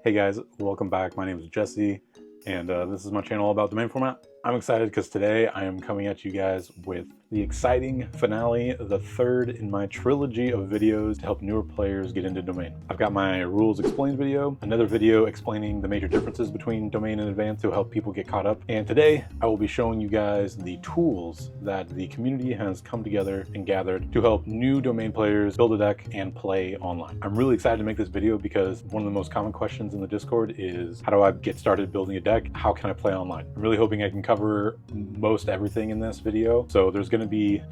Hey guys, welcome back. My name is Jesse, and this is my channel all about domain format. I'm excited because today I am coming at you guys with the exciting finale, the third in my trilogy of videos to help newer players get into domain. I've got my rules explained video, another video explaining the major differences between domain and advanced to help people get caught up, and today I will be showing you guys the tools that the community has come together and gathered to help new domain players build a deck and play online. I'm really excited to make this video because one of the most common questions in the Discord is, how do I get started building a deck? How can I play online? I'm really hoping I can cover most everything in this video. So I'm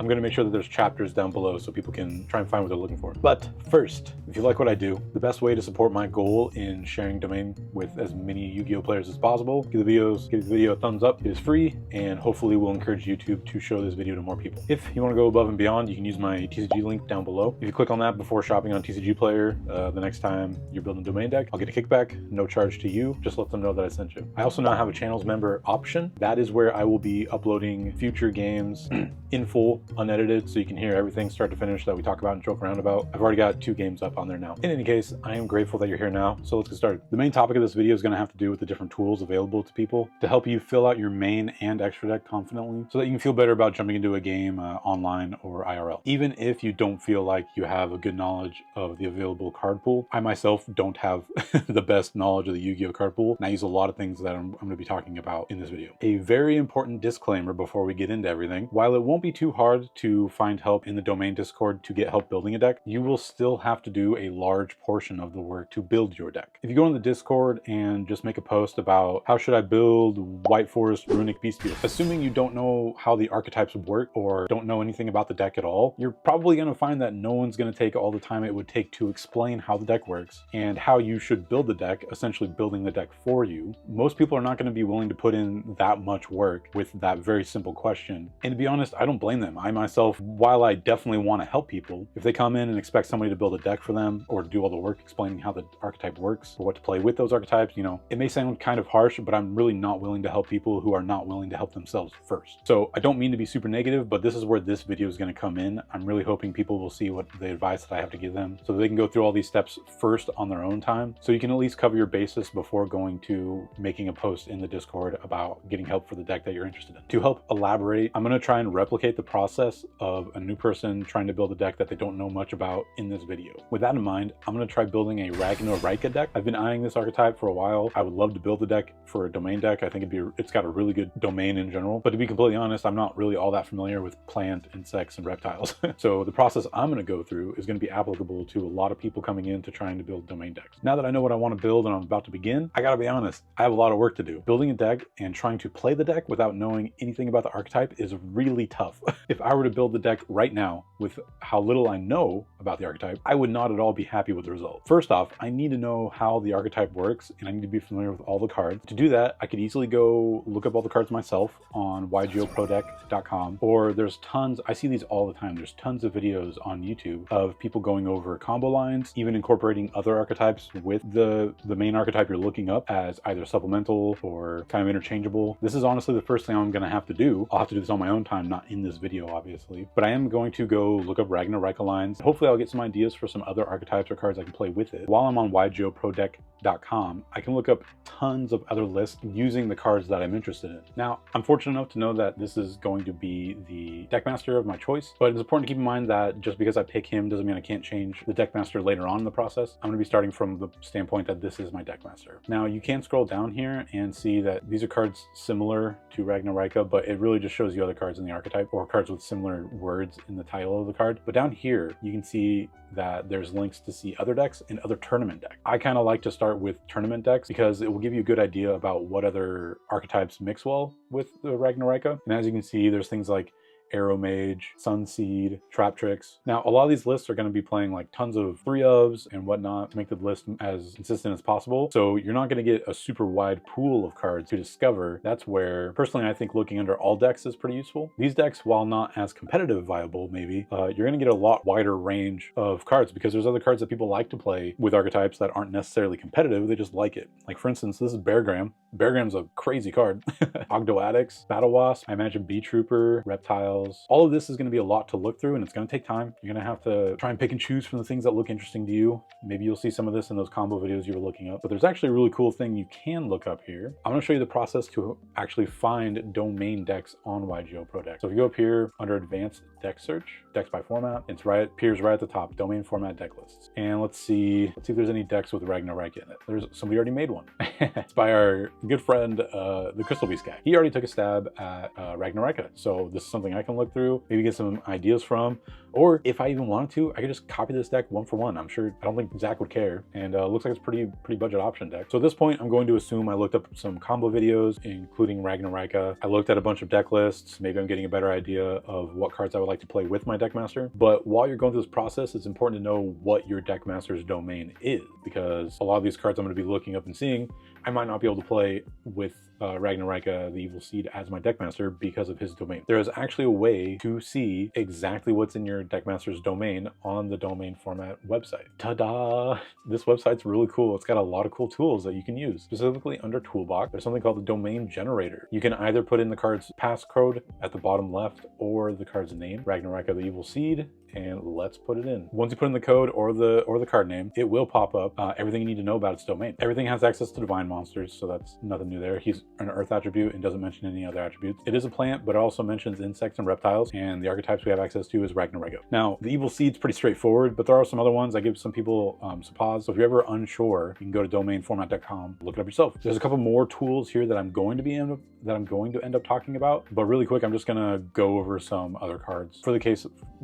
going to make sure that there's chapters down below so people can try and find what they're looking for. But first, if you like what I do, the best way to support my goal in sharing domain with as many Yu-Gi-Oh players as possible, give the video a thumbs up. It is free and hopefully will encourage YouTube to show this video to more people. If you want to go above and beyond, you can use my TCG link down below. If you click on that before shopping on TCG Player, the next time you're building a domain deck, I'll get a kickback, no charge to you. Just let them know that I sent you. I also now have a channels member option. That is where I will be uploading future games in full, unedited, so you can hear everything start to finish that we talk about and joke around about. I've already got 2 games up on there now. In any case, I am grateful that you're here now, so let's get started. The main topic of this video is going to have to do with the different tools available to people to help you fill out your main and extra deck confidently so that you can feel better about jumping into a game online or IRL. Even if you don't feel like you have a good knowledge of the available card pool, I myself don't have the best knowledge of the Yu-Gi-Oh card pool, and I use a lot of things that I'm going to be talking about in this video. A very important disclaimer before we get into everything: while it won't be too hard to find help in the domain Discord to get help building a deck, you will still have to do a large portion of the work to build your deck. If you go in the Discord and just make a post about how should I build White Forest Runic Bestial, assuming you don't know how the archetypes work or don't know anything about the deck at all, you're probably going to find that no one's going to take all the time it would take to explain how the deck works and how you should build the deck, essentially building the deck for you. Most people are not going to be willing to put in that much work with that very simple question. And to be honest, I don't blame them. I myself, while I definitely want to help people, if they come in and expect somebody to build a deck for them or do all the work explaining how the archetype works or what to play with those archetypes, you know, it may sound kind of harsh, but I'm really not willing to help people who are not willing to help themselves first. So I don't mean to be super negative, but this is where this video is going to come in. I'm really hoping people will see what the advice that I have to give them so they can go through all these steps first on their own time. So you can at least cover your basis before going to making a post in the Discord about getting help for the deck that you're interested in. To help elaborate, I'm going to try and replicate the process of a new person trying to build a deck that they don't know much about in this video. With that in mind, I'm going to try building a Ragnaraka deck. I've been eyeing this archetype for a while. I would love to build a deck for a domain deck. I think it's got a really good domain in general, but to be completely honest, I'm not really all that familiar with plant, insects, and reptiles. So the process I'm going to go through is going to be applicable to a lot of people coming into trying to build domain decks. Now that I know what I want to build and I'm about to begin, I gotta be honest, I have a lot of work to do. Building a deck and trying to play the deck without knowing anything about the archetype is really tough. If I were to build the deck right now with how little I know about the archetype, I would not at all be happy with the result. First off, I need to know how the archetype works and I need to be familiar with all the cards. To do that, I could easily go look up all the cards myself on YugioProDeck.com, or there's tons, I see these all the time, there's tons of videos on YouTube of people going over combo lines, even incorporating other archetypes with the main archetype you're looking up as either supplemental or kind of interchangeable. This is honestly the first thing I'm going to have to do. I'll have to do this on my own time, not in this video obviously, but I am going to go look up Ragnaraka lines. Hopefully I'll get some ideas for some other archetypes or cards I can play with it. While I'm on YugioProDeck.com, I can look up tons of other lists using the cards that I'm interested in. Now, I'm fortunate enough to know that this is going to be the deckmaster of my choice, but it's important to keep in mind that just because I pick him doesn't mean I can't change the deckmaster later on in the process. I'm going to be starting from the standpoint that this is my deckmaster. Now, you can scroll down here and see that these are cards similar to Ragnaraka, but it really just shows you other cards in the archetype or cards with similar words in the title of the card. But down here, you can see that there's links to see other decks and other tournament decks. I kind of like to start with tournament decks because it will give you a good idea about what other archetypes mix well with the Ragnaraka. And as you can see, there's things like Arrow Mage, Sunseed, Trap Tricks. Now, a lot of these lists are going to be playing like tons of 3-ofs and whatnot to make the list as consistent as possible. So you're not going to get a super wide pool of cards to discover. That's where, personally, I think looking under all decks is pretty useful. These decks, while not as competitive viable, maybe, you're going to get a lot wider range of cards because there's other cards that people like to play with archetypes that aren't necessarily competitive. They just like it. Like, for instance, this is Beargram. Beargram's a crazy card. Ogdoadics, Battle Wasp, I imagine Bee Trooper, Reptile, details. All of this is going to be a lot to look through, and it's going to take time. You're going to have to try and pick and choose from the things that look interesting to you. Maybe you'll see some of this in those combo videos you were looking up, but there's actually a really cool thing you can look up here. I'm going to show you the process to actually find domain decks on Yugioh Pro Deck. So if you go up here under advanced deck search, decks by format, appears right at the top, domain format deck lists. And let's see if there's any decks with Ragnarok in it. There's somebody already made one. It's by our good friend, the Crystal Beast guy. He already took a stab at Ragnarok. So this is something I can look through, maybe get some ideas from, or if I even wanted to, I could just copy this deck one for one. I don't think Zach would care, and it looks like it's pretty budget option deck. So at this point, I'm going to assume I looked up some combo videos, including Ragnarok. I looked at a bunch of deck lists. Maybe I'm getting a better idea of what cards I would like to play with my deck master. But while you're going through this process, it's important to know what your deck master's domain is, because a lot of these cards I'm going to be looking up and seeing, I might not be able to play with Ragnarok, the Evil Seed, as my deckmaster because of his domain. There is actually a way to see exactly what's in your deckmaster's domain on the domain format website. Ta-da! This website's really cool. It's got a lot of cool tools that you can use. Specifically under Toolbox, there's something called the domain generator. You can either put in the card's passcode at the bottom left or the card's name, Ragnarok, the Evil Seed, and let's put it in. Once you put in the code or the card name, it will pop up everything you need to know about its domain. Everything has access to divine monsters, so that's nothing new there. He's an earth attribute and doesn't mention any other attributes. It is a plant, but it also mentions insects and reptiles, and the archetypes we have access to is Ragnarok. Now, the Evil Seed's pretty straightforward, but there are some other ones. I give some people some pause. So if you're ever unsure, you can go to domainformat.com, look it up yourself. There's a couple more tools here that I'm going to end up talking about, but really quick, I'm just gonna go over some other cards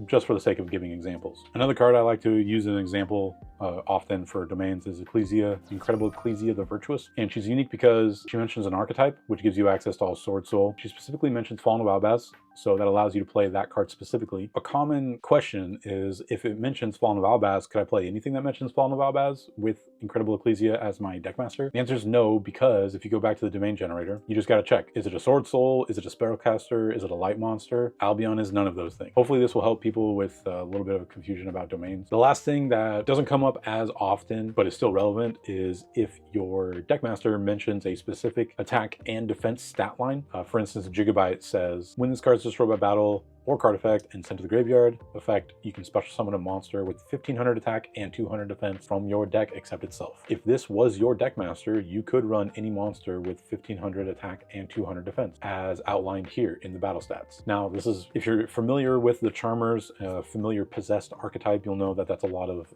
just for the sake of giving examples. Another card I like to use as an example often for domains is Ecclesia, Incredible Ecclesia the Virtuous. And she's unique because she mentions an archetype, which gives you access to all Sword Soul. She specifically mentions Fallen of Albaz, so that allows you to play that card specifically. A common question is, if it mentions Fallen of Albaz, could I play anything that mentions Fallen of Albaz with Incredible Ecclesia as my deckmaster? The answer is no, because if you go back to the domain generator, you just gotta check. Is it a Sword Soul? Is it a Spellcaster? Is it a light monster? Albion is none of those things. Hopefully this will help people with a little bit of confusion about domains. The last thing that doesn't come up as often, but is still relevant, is if your deckmaster mentions a specific attack and defense stat line. For instance, Yugioh says, when this card is destroyed by battle or card effect and sent to the graveyard effect, you can special summon a monster with 1500 attack and 200 defense from your deck except itself. If this was your deckmaster, you could run any monster with 1500 attack and 200 defense, as outlined here in the battle stats. Now, this is, if you're familiar with the Charmers, familiar possessed archetype, you'll know that that's a lot of,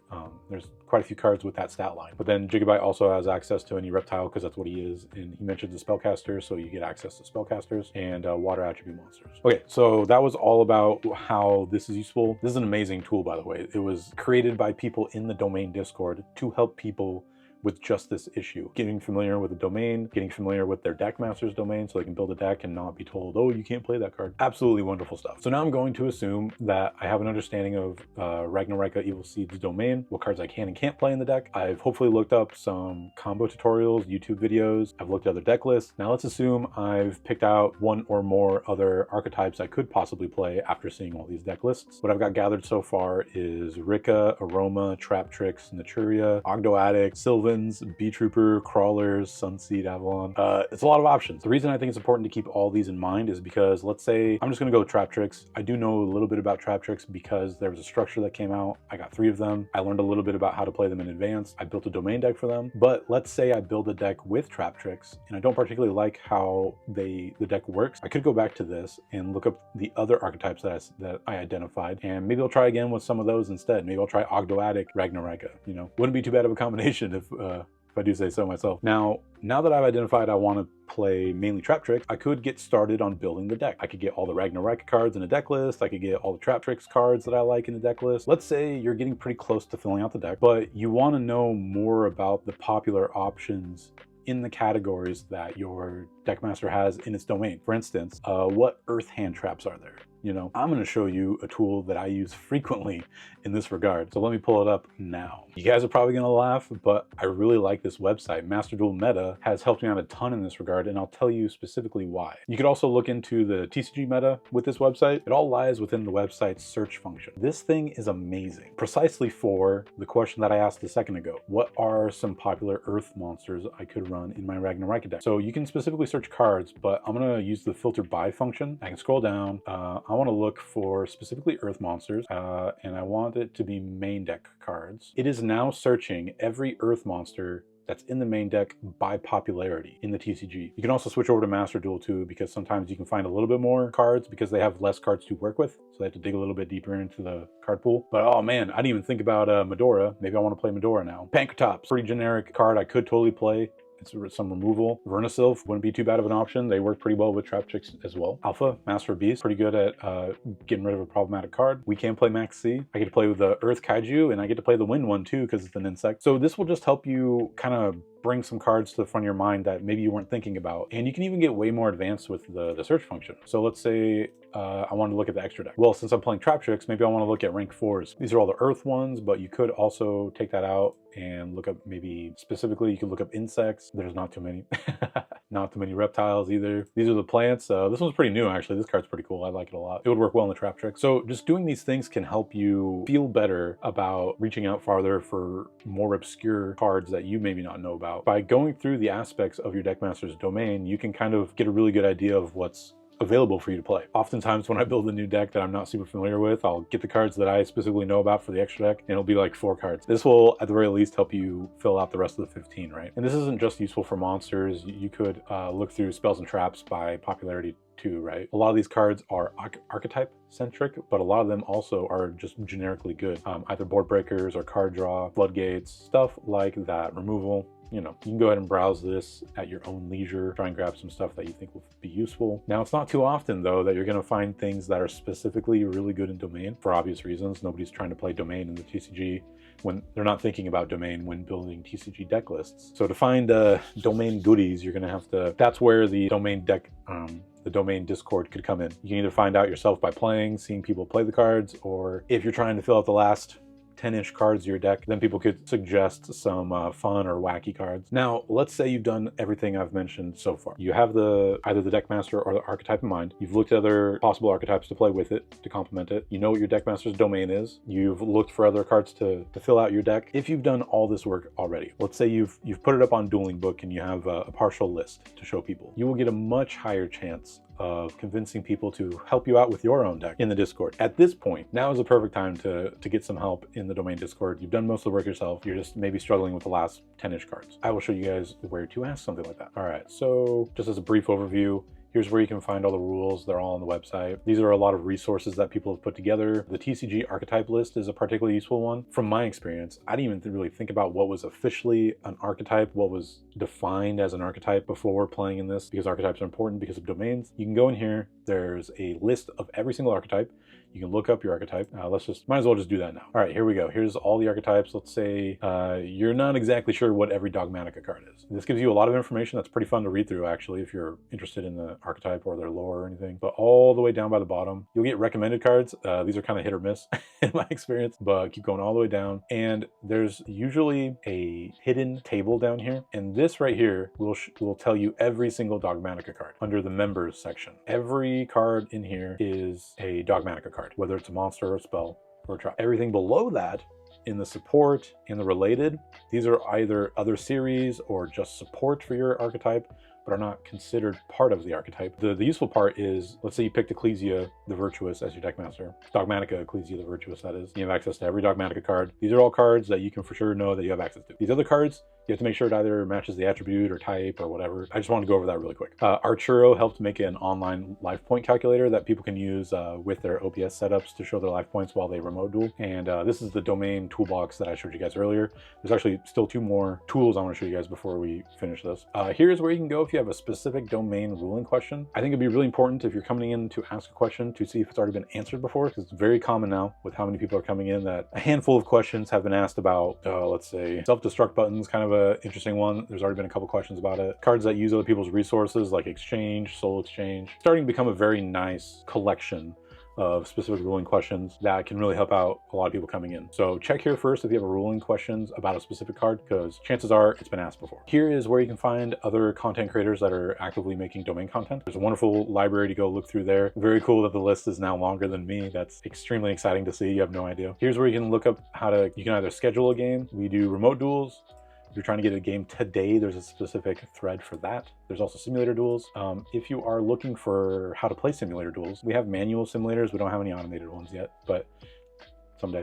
there's quite a few cards with that stat line. But then Yugioh also has access to any reptile, because that's what he is, and he mentions the spellcaster, so you get access to spellcasters and water attribute monsters. Okay, so that was all about how this is useful. This is an amazing tool, by the way. It was created by people in the domain Discord to help people with just this issue. Getting familiar with the domain, getting familiar with their deckmaster's domain so they can build a deck and not be told, oh, you can't play that card. Absolutely wonderful stuff. So now I'm going to assume that I have an understanding of Ragnarok Evil Seed's domain, what cards I can and can't play in the deck. I've hopefully looked up some combo tutorials, YouTube videos. I've looked at other deck lists. Now let's assume I've picked out one or more other archetypes I could possibly play after seeing all these deck lists. What I've got gathered so far is Rika, Aroma, Traptrix, Naturia, Ogdoadic, Sylvan, B-Trooper, Crawlers, Sunseed, Avalon. It's a lot of options. The reason I think it's important to keep all these in mind is because, let's say, I'm just gonna go with Traptrix. I do know a little bit about Traptrix because there was a structure that came out. I got 3 of them. I learned a little bit about how to play them in advance. I built a domain deck for them. But let's say I build a deck with Traptrix and I don't particularly like how the deck works. I could go back to this and look up the other archetypes that I identified, and maybe I'll try again with some of those instead. Maybe I'll try Ogdoadic, Ragnarok. You know, wouldn't be too bad of a combination if I do say so myself. Now that I've identified I want to play mainly Traptrix, I could get started on building the deck. I could get all the Ragnarok cards in a deck list. I could get all the Traptrix cards that I like in the deck list. Let's say you're getting pretty close to filling out the deck, but you want to know more about the popular options in the categories that your deckmaster has in its domain. For instance, what earth hand traps are there? You know, I'm going to show you a tool that I use frequently in this regard. So let me pull it up now. You guys are probably going to laugh, but I really like this website. Master Duel Meta has helped me out a ton in this regard, and I'll tell you specifically why. You could also look into the TCG meta with this website. It all lies within the website's search function. This thing is amazing, precisely for the question that I asked a second ago. What are some popular earth monsters I could run in my Ragnarok deck? So you can specifically search cards, but I'm going to use the filter by function. I can scroll down. I'm I want to look for specifically Earth monsters, and I want it to be main deck cards. It is now searching every Earth monster that's in the main deck by popularity in the TCG. You can also switch over to Master Duel too, because sometimes you can find a little bit more cards because they have less cards to work with. So they have to dig a little bit deeper into the card pool. But oh man, I didn't even think about Medora. Maybe I want to play Medora now. Pankratops, pretty generic card I could totally play. It's some removal. Vernisylph wouldn't be too bad of an option. They work pretty well with Trap Chicks as well. Alpha, Master of Beast, pretty good at getting rid of a problematic card. We can play Max C. I get to play with the Earth Kaiju, and I get to play the Wind one too because it's an insect. So this will just help you kind of bring some cards to the front of your mind that maybe you weren't thinking about. And you can even get way more advanced with the search function. So let's say I want to look at the extra deck. Well, since I'm playing Trap Chicks, maybe I want to look at rank 4s. These are all the Earth ones, but you could also take that out and look up, maybe specifically, you could look up insects. There's not too many. Not too many reptiles either. These are the plants. This one's pretty new, actually. This card's pretty cool. I like it a lot. It would work well in the Trap Trick. So just doing these things can help you feel better about reaching out farther for more obscure cards that you maybe not know about. By going through the aspects of your deckmaster's domain, you can kind of get a really good idea of what's available for you to play. Oftentimes when I build a new deck that I'm not super familiar with, I'll get the cards that I specifically know about for the extra deck, and it'll be like 4 cards. This will at the very least help you fill out the rest of the 15, right? And this isn't just useful for monsters. You could look through spells and traps by popularity too, right? A lot of these cards are archetype centric, but a lot of them also are just generically good. Either board breakers or card draw, floodgates, stuff like that. Removal. You know, you can go ahead and browse this at your own leisure, try and grab some stuff that you think will be useful. Now, it's not too often though that you're going to find things that are specifically really good in domain for obvious reasons. Nobody's trying to play domain in the TCG when they're not thinking about domain when building TCG deck lists. So to find domain goodies, you're going to have to, that's where the domain deck, the domain Discord could come in. You can either find out yourself by playing, seeing people play the cards, or if you're trying to fill out the last 10-ish cards of your deck, then people could suggest some fun or wacky cards. Now, let's say you've done everything I've mentioned so far. You have either the deckmaster or the archetype in mind. You've looked at other possible archetypes to play with it, to complement it. You know what your deckmaster's domain is. You've looked for other cards to fill out your deck. If you've done all this work already, let's say you've put it up on Dueling Book and you have a partial list to show people, you will get a much higher chance of convincing people to help you out with your own deck in the Discord. At this point, now is the perfect time to get some help in the domain Discord. You've done most of the work yourself. You're just maybe struggling with the last 10-ish cards. I will show you guys where to ask something like that. All right, so just as a brief overview, here's where you can find all the rules. They're all on the website. These are a lot of resources that people have put together. The TCG archetype list is a particularly useful one. From my experience, I didn't even really think about what was officially an archetype, what was defined as an archetype before playing in this, because archetypes are important because of domains. You can go in here. There's a list of every single archetype. You can look up your archetype. Might as well just do that now. All right, here we go. Here's all the archetypes. Let's say you're not exactly sure what every Dogmatica card is. This gives you a lot of information that's pretty fun to read through, actually, if you're interested in the archetype or their lore or anything. But all the way down by the bottom, you'll get recommended cards. These are kind of hit or miss in my experience, but keep going all the way down. And there's usually a hidden table down here. And this right here will tell you every single Dogmatica card under the members section. Every card in here is a Dogmatica card, whether it's a monster or a spell or a trap. Everything below that in the support and the related, these are either other series or just support for your archetype, but are not considered part of the archetype. The useful part is, let's say you picked Ecclesia the Virtuous as your deckmaster. Dogmatica Ecclesia the Virtuous, that is. You have access to every Dogmatica card. These are all cards that you can for sure know that you have access to. These other cards, you have to make sure it either matches the attribute or type or whatever. I just wanted to go over that really quick. Archetype helped make an online life point calculator that people can use with their OPS setups to show their life points while they remote duel. And this is the domain toolbox that I showed you guys earlier. There's actually still 2 more tools I want to show you guys before we finish this. Here's where you can go if you have a specific domain ruling question. I think it'd be really important if you're coming in to ask a question to see if it's already been answered before, because it's very common now with how many people are coming in that a handful of questions have been asked about, let's say, self-destruct buttons, kind of a interesting one. There's already been a couple questions about it. Cards that use other people's resources like exchange, soul exchange, starting to become a very nice collection of specific ruling questions that can really help out a lot of people coming in. So check here first if you have a ruling questions about a specific card, because chances are it's been asked before. Here is where you can find other content creators that are actively making domain content. There's a wonderful library to go look through there. Very cool that the list is now longer than me. That's extremely exciting to see. You have no idea. Here's where you can look up you can either schedule a game. We do remote duels. If you're trying to get a game today, there's a specific thread for that. There's also simulator duels. If you are looking for how to play simulator duels, we have manual simulators. We don't have any automated ones yet, but someday.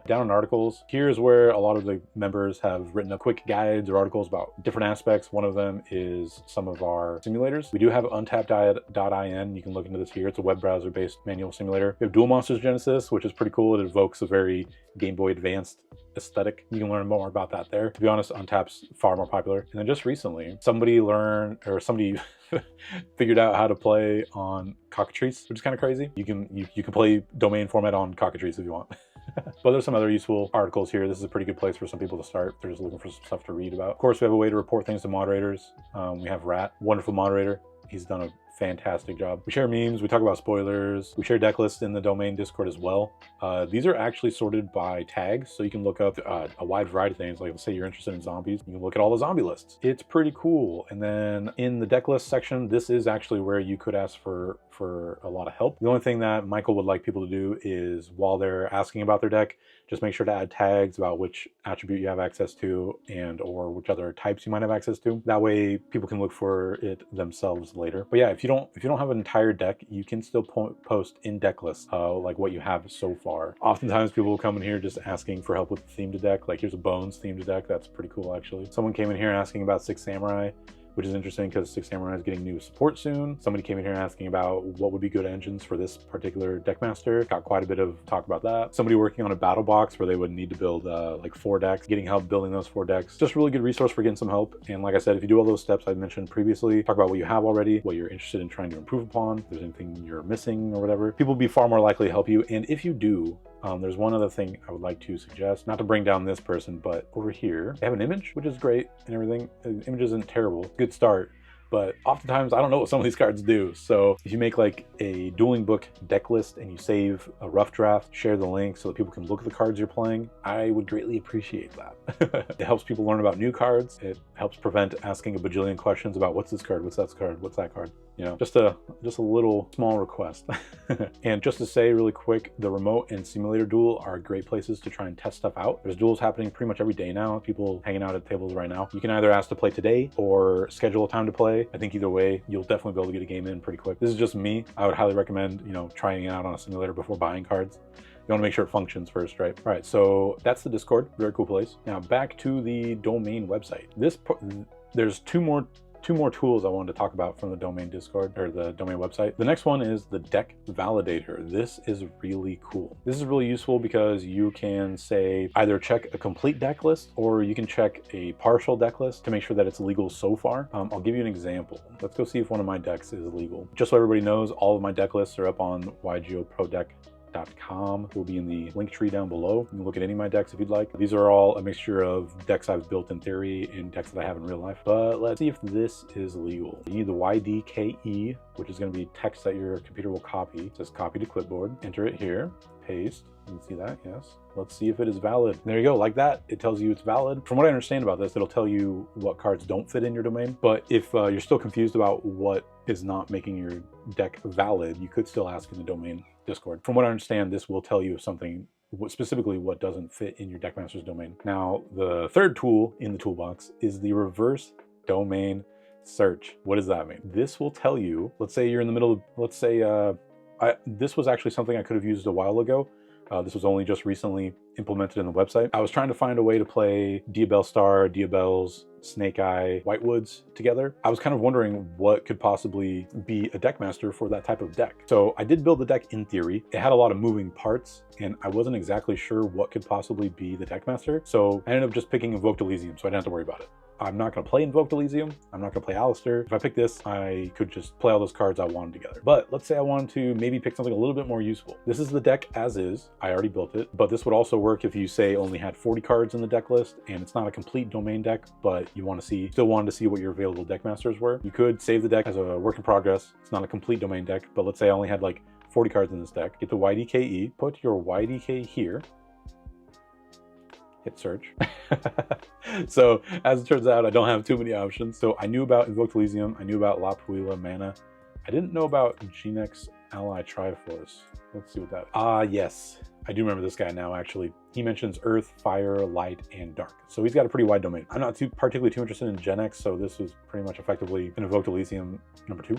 Down in articles, here's where a lot of the members have written up quick guides or articles about different aspects. One of them is some of our simulators. We do have untapped.in. You can look into this here. It's a web browser based manual simulator. We have Duel Monsters Genesis, which is pretty cool. It evokes a very Game Boy Advanced aesthetic. You can learn more about that there. To be honest, Untapped's far more popular. And then just recently, somebody figured out how to play on cockatrice, which is kind of crazy. You can play domain format on cockatrice if you want. But there's some other useful articles here. This is a pretty good place for some people to start if they're just looking for some stuff to read about. Of course, we have a way to report things to moderators. We have Rat, wonderful moderator. He's done a fantastic job. We share memes, we talk about spoilers, we share deck lists in the domain Discord as well. These are actually sorted by tags, so you can look up a wide variety of things. Like, let's say you're interested in zombies, you can look at all the zombie lists. It's pretty cool. And then in the deck list section, this is actually where you could ask for a lot of help. The only thing that Michael would like people to do is, while they're asking about their deck, just make sure to add tags about which attribute you have access to and or which other types you might have access to. That way people can look for it themselves later. But yeah, if you don't have an entire deck, you can still post in deck lists like what you have so far. Oftentimes people will come in here just asking for help with the themed deck. Like, here's a Bones themed deck. That's pretty cool, actually. Someone came in here asking about Six Samurai, which is interesting because Six Samurai is getting new support soon. Somebody came in here asking about what would be good engines for this particular deckmaster. Got quite a bit of talk about that. Somebody working on a battle box where they would need to build like 4 decks, getting help building those 4 decks. Just a really good resource for getting some help. And like I said, if you do all those steps I mentioned previously, talk about what you have already, what you're interested in trying to improve upon, if there's anything you're missing or whatever, people will be far more likely to help you. And if you do, there's one other thing I would like to suggest, not to bring down this person, but over here, they have an image, which is great and everything. The image isn't terrible, good start. But oftentimes I don't know what some of these cards do. So if you make like a dueling book deck list and you save a rough draft, share the link so that people can look at the cards you're playing, I would greatly appreciate that. It helps people learn about new cards. It helps prevent asking a bajillion questions about what's this card, what's that card, what's that card. You know, just a little small request. And just to say really quick, the remote and simulator duel are great places to try and test stuff out. There's duels happening pretty much every day now. People hanging out at tables right now. You can either ask to play today or schedule a time to play. I think either way, you'll definitely be able to get a game in pretty quick. This is just me. I would highly recommend, you know, trying it out on a simulator before buying cards. You want to make sure it functions first, right? All right, so that's the Discord. Very cool place. Now back to the domain website. There's two more tools I wanted to talk about from the domain Discord, or the domain website. The next one is the deck validator. This is really cool. This is really useful because you can say either check a complete deck list or you can check a partial deck list to make sure that it's legal so far. I'll give you an example. Let's go see if one of my decks is legal. Just so everybody knows, all of my deck lists are up on YugiohProDeck.com. Will be in the link tree down below. You can look at any of my decks if you'd like. These are all a mixture of decks I've built in theory and decks that I have in real life. But let's see if this is legal. You need the YDKE, which is going to be text that your computer will copy. It says copy to clipboard. Enter it here. Paste. You can see that, yes. Let's see if it is valid. There you go, like that. It tells you it's valid. From what I understand about this, it'll tell you what cards don't fit in your domain. But if you're still confused about what is not making your deck valid, you could still ask in the domain Discord. From what I understand, this will tell you if something, specifically what doesn't fit in your deckmaster's domain. Now, the third tool in the toolbox is the reverse domain search. What does that mean? This will tell you, let's say you're in the middle of, let's say, this was actually something I could have used a while ago. This was only just recently implemented in the website. I was trying to find a way to play Diabell Star, Diabell's, Snake Eye, Whitewoods together. I was kind of wondering what could possibly be a deckmaster for that type of deck. So I did build the deck in theory. It had a lot of moving parts and I wasn't exactly sure what could possibly be the deckmaster. So I ended up just picking Invoked Elysium, so I didn't have to worry about it. I'm not going to play Invoked Elysium. I'm not going to play Alistair. If I pick this, I could just play all those cards I wanted together. But let's say I wanted to maybe pick something a little bit more useful. This is the deck as is. I already built it, but this would also work if you say only had 40 cards in the deck list and it's not a complete domain deck, but you want to see, still wanted to see what your available deck masters were. You could save the deck as a work in progress. It's not a complete domain deck, but let's say I only had like 40 cards in this deck. Get the YDKE, put your YDK here, hit search. So as it turns out, I don't have too many options. So I knew about Invoked Elysium. I knew about La Puila Mana. I didn't know about Genex Ally Triforce. Let's see what that is. Ah, yes. I do remember this guy now, actually. he mentions earth, fire, light, and dark. So he's got a pretty wide domain. I'm not particularly too interested in Gen X, so this was pretty much effectively an Invoked Elysium number 2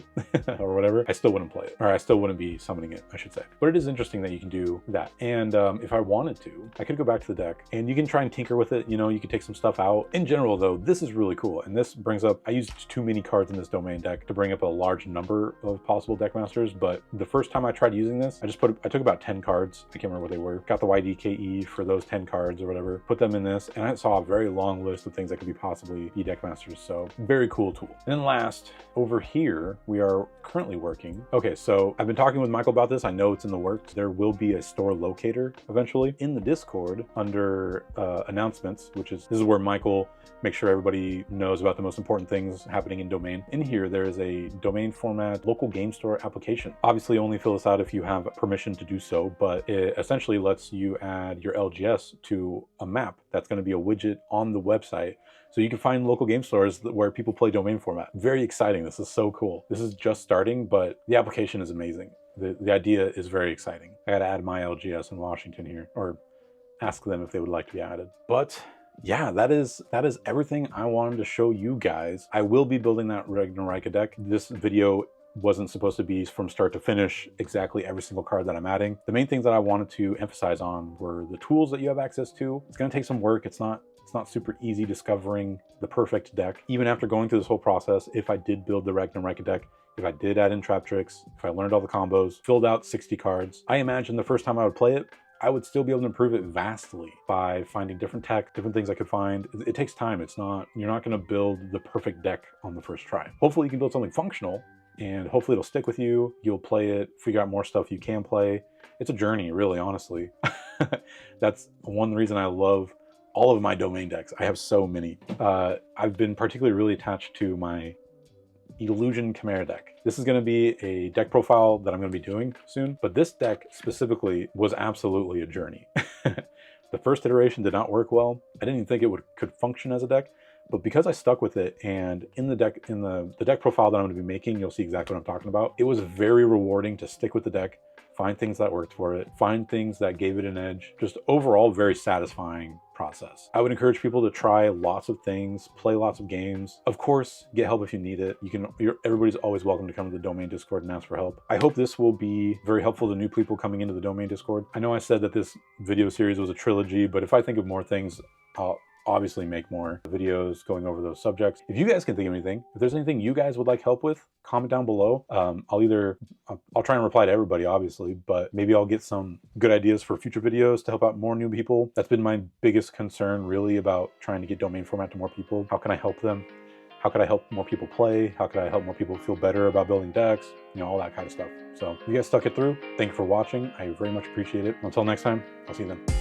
or whatever. I still wouldn't play it, or I still wouldn't be summoning it, I should say. But it is interesting that you can do that. And if I wanted to, I could go back to the deck and you can try and tinker with it. You know, you can take some stuff out. In general though, this is really cool. And this brings up, I used too many cards in this domain deck to bring up a large number of possible deck masters. But the first time I tried using this, I took about 10 cards. I can't remember what they were. Got the YDKE for those 10 cards or whatever, put them in this, and I saw a very long list of things that could be possibly be deck masters. So very cool tool. And then last, over here, we are currently working. Okay, so I've been talking with Michael about this. I know it's in the works. There will be a store locator eventually in the Discord under announcements, this is where Michael makes sure everybody knows about the most important things happening in domain. In here, there is a domain format local game store application. Obviously only fill this out if you have permission to do so, but it essentially lets you add your LGS to a map that's going to be a widget on the website. So you can find local game stores where people play domain format. Very exciting. This is so cool. This is just starting, but the application is amazing. The idea is very exciting. I got to add my LGS in Washington here, or ask them if they would like to be added. But yeah, that is everything I wanted to show you guys. I will be building that Ragnarok deck. This video wasn't supposed to be from start to finish exactly every single card that I'm adding. The main things that I wanted to emphasize on were the tools that you have access to. It's going to take some work. It's not super easy discovering the perfect deck. Even after going through this whole process, if I did build the Ragnarok deck, if I did add in trap tricks, if I learned all the combos, filled out 60 cards, I imagine the first time I would play it, I would still be able to improve it vastly by finding different tech, different things I could find. It takes time. You're not going to build the perfect deck on the first try. Hopefully you can build something functional, and hopefully it'll stick with you. You'll play it, figure out more stuff you can play. It's a journey, really, honestly. That's one reason I love all of my domain decks. I have so many. I've been particularly really attached to my Illusion Chimera deck. This is going to be a deck profile that I'm going to be doing soon, but this deck specifically was absolutely a journey. The first iteration did not work well. I didn't even think it could function as a deck, but because I stuck with it, and in the deck profile that I'm going to be making, you'll see exactly what I'm talking about. It was very rewarding to stick with the deck, find things that worked for it, find things that gave it an edge. Just overall very satisfying process. I would encourage people to try lots of things, play lots of games. Of course, get help if you need it. Everybody's always welcome to come to the domain Discord and ask for help. I hope this will be very helpful to new people coming into the domain Discord. I know I said that this video series was a trilogy, but if I think of more things, I'll obviously make more videos going over those subjects. If you guys can think of anything, if there's anything you guys would like help with, comment down below. I'll try and reply to everybody, obviously, but maybe I'll get some good ideas for future videos to help out more new people. That's been my biggest concern, really, about trying to get domain format to more people. How can I help them? How could I help more people play? How could I help more people feel better about building decks? You know, all that kind of stuff. So if you guys stuck it through, thank you for watching. I very much appreciate it. Until next time, I'll see you then.